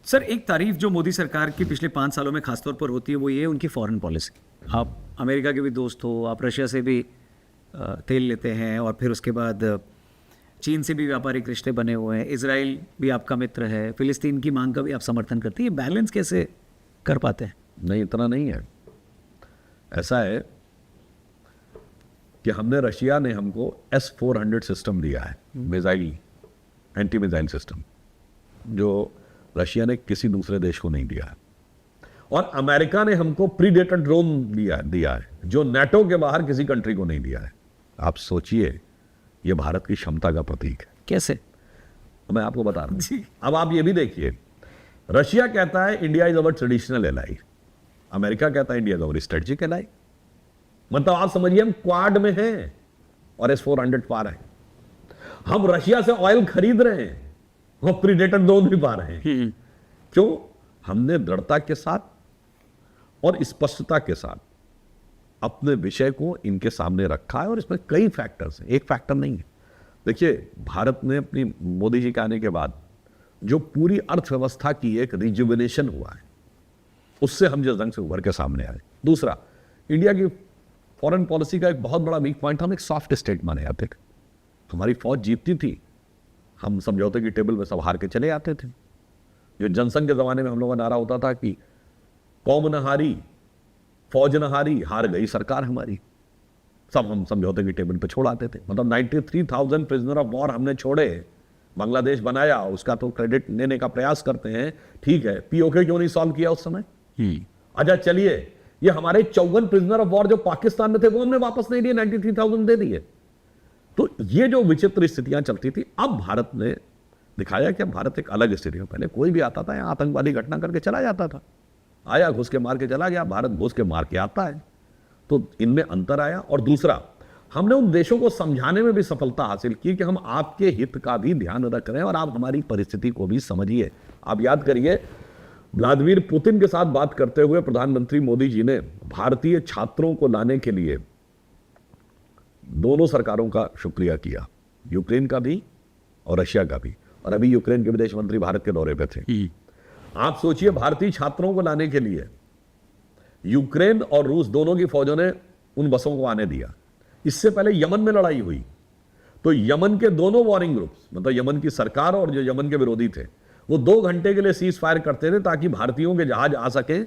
Sir, एक तारीफ जो मोदी सरकार की पिछले 5 सालों में खासतौर पर होती है वो ये उनकी फॉरेन पॉलिसी। आप अमेरिका के भी दोस्त हो, आप रशिया से भी तेल लेते हैं और फिर उसके बाद चीन से भी व्यापारिक रिश्ते बने हुए हैं, इजराइल भी आपका मित्र है, फिलिस्तीन की मांग का भी आप समर्थन करते हैं। ये बैलेंस कैसे कर पाते हैं? नहीं, इतना नहीं है। ऐसा है कि रशिया ने हमको S-400 सिस्टम दिया है, मिसाइल, एंटी मिसाइल सिस्टम, जो रशिया ने किसी दूसरे देश को नहीं दिया है। और अमेरिका ने हमको प्रीडेटर ड्रोन दिया है, जो नेटो के बाहर किसी कंट्री को नहीं दिया है। आप सोचिए, यह भारत की क्षमता का प्रतीक है। कैसे? मैं आपको बता रहा हूं। अब आप ये भी देखिए, रशिया कहता है India is our traditional ally, America कहता है India is our strategic ally. मतलब आप समझिए, हम क्वाड में हैं और S-400 पा रहे हैं। हम रशिया से ऑयल खरीद रहे हैं और प्रीडेटर ड्रोन भी पा रहे हैं। क्यों? हमने दृढ़ता के साथ और स्पष्टता के साथ अपने विषय को इनके सामने रखा है। और इसमें कई फैक्टर्स हैं, एक फैक्टर नहीं है। देखिए, भारत ने अपनी मोदी जी के आने के बाद जो पूरी अर्थव्यवस्था की एक रिजुविनेशन हुआ है, उससे हम जिस ढंग से उभर के सामने आए। दूसरा, इंडिया की फॉरेन पॉलिसी का एक बहुत बड़ा वीक पॉइंट, हम एक सॉफ्ट स्टेट माने जाते थे। हमारी फौज जीतती थी, हम समझौते की टेबल में सब हार के चले आते थे। जो जनसंघ के जमाने में हम लोगों का नारा होता था कि कौम न हारी, फौज न हारी, हार गई सरकार हमारी, सब हम समझौते की टेबल पे छोड़ आते थे। मतलब 93,000 प्रिजनर ऑफ वॉर हमने छोड़े, बांग्लादेश बनाया, उसका तो क्रेडिट लेने का प्रयास करते हैं। ठीक है, POK क्यों नहीं सॉल्व किया उस समय? अच्छा चलिए, ये हमारे 54 प्रिजनर ऑफ वॉर जो पाकिस्तान में थे वो हमने वापस नहीं दिए, 93,000 दे दिए। तो ये जो विचित्र स्थितियां चलती थी, अब भारत ने दिखाया कि अब भारत एक अलग स्थिति में। पहले कोई भी आता था यहाँ आतंकवादी घटना करके चला जाता था, आया घुस के मार के चला गया। भारत घुस के मार के आता है, तो इनमें अंतर आया। और दूसरा, हमने उन देशों को समझाने में भी सफलता हासिल की कि हम आपके हित का भी ध्यान रख रहे हैं और आप हमारी परिस्थिति को भी समझिए। आप याद करिए, व्लादिमीर पुतिन के साथ बात करते हुए प्रधानमंत्री मोदी जी ने भारतीय छात्रों को लाने के लिए दोनों सरकारों का शुक्रिया किया, यूक्रेन का भी और रशिया का भी। और अभी यूक्रेन के विदेश मंत्री भारत के दौरे पे थे। आप सोचिए, भारतीय छात्रों को लाने के लिए यूक्रेन और रूस दोनों की फौजों ने उन बसों को आने दिया। इससे पहले यमन में लड़ाई हुई, तो यमन के दोनों वॉरिंग ग्रुप्स, मतलब यमन की सरकार और जो यमन के विरोधी थे, वो 2 घंटे के लिए सीज फायर करते थे ताकि भारतीयों के जहाज आ सके।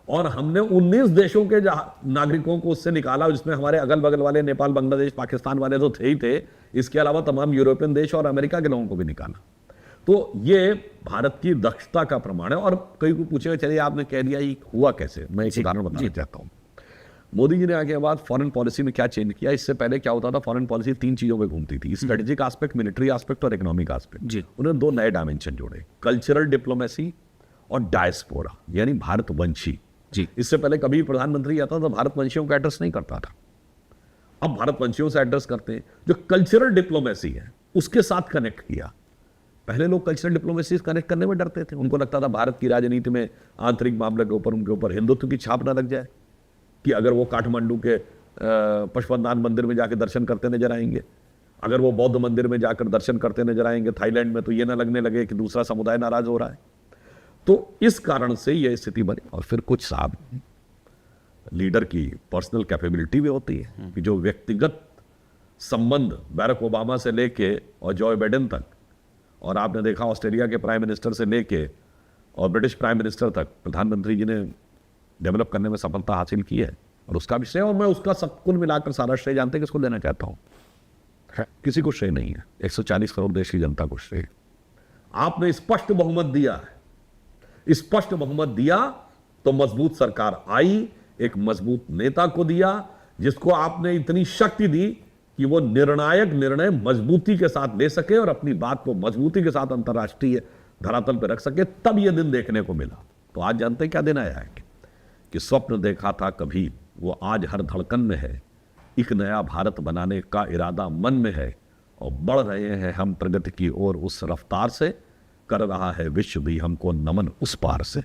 और हमने 19 देशों के नागरिकों को उससे निकाला, जिसमें हमारे अगल बगल वाले नेपाल, बांग्लादेश, पाकिस्तान वाले तो थे ही थे, इसके अलावा तमाम यूरोपियन देश और अमेरिका के लोगों को भी निकाला। तो ये भारत की दक्षता का प्रमाण है। और कई को पूछेगा, चलिए आपने कह दिया, ये हुआ कैसे? मैं एक उदाहरण बताना चाहता हूँ। मोदी जी ने आने के बाद फॉरेन पॉलिसी में क्या चेंज किया? इससे पहले क्या होता था, फॉरेन पॉलिसी 3 चीजों पे घूमती थी, स्ट्रेटेजिक एस्पेक्ट, मिलिट्री एस्पेक्ट और इकोनॉमिक एस्पेक्ट। उन्होंने 2 नए डायमेंशन जोड़े, कल्चरल डिप्लोमेसी और डायस्पोरा, यानी भारतवंशी। इससे पहले कभी प्रधानमंत्री आता तो भारतवंशियों का एड्रेस नहीं करता था, अब भारतवंशियों से एड्रेस करते हैं। जो कल्चरल डिप्लोमेसी है उसके साथ कनेक्ट किया। पहले लोग कल्चरल डिप्लोमेसी से कनेक्ट करने में डरते थे, उनको लगता था भारत की राजनीति में आंतरिक मामले के ऊपर उनके ऊपर हिंदुत्व की छाप ना लग जाए, कि अगर वो काठमांडू के पशुपतिनाथ मंदिर में जाकर दर्शन करते नजर आएंगे, अगर वो बौद्ध मंदिर में जाकर दर्शन करते नजर आएंगे थाईलैंड में, तो ये ना लगने लगे कि दूसरा समुदाय नाराज हो रहा है। तो इस कारण से यह स्थिति बनी। और फिर कुछ साहब लीडर की पर्सनल कैपेबिलिटी भी होती है कि जो व्यक्तिगत संबंध बैरक ओबामा से लेके और जॉय बाइडेन तक, और आपने देखा ऑस्ट्रेलिया के प्राइम मिनिस्टर से लेके और ब्रिटिश प्राइम मिनिस्टर तक, प्रधानमंत्री जी ने डेवलप करने में सफलता हासिल की है। और उसका भी श्रेय, और मैं उसका सब कुल मिलाकर सारा श्रेय जानते हैं किसको देना चाहता हूं? किसी को श्रेय नहीं है, 140 करोड़ देश की जनता को श्रेय। आपने स्पष्ट बहुमत दिया है, स्पष्ट बहुमत दिया तो मजबूत सरकार आई, एक मजबूत नेता को दिया जिसको आपने इतनी शक्ति दी कि वो निर्णायक निर्णय मजबूती के साथ ले सके और अपनी बात को मजबूती के साथ अंतर्राष्ट्रीय धरातल पर रख सके। तब यह दिन देखने को मिला। तो आज जानते हैं क्या दिन आया है कि स्वप्न देखा था कभी, वो आज हर धड़कन में है। एक नया भारत बनाने का इरादा मन में है और बढ़ रहे हैं हम प्रगति की ओर उस रफ्तार से, कर रहा है विश्व भी हमको नमन उस पार से।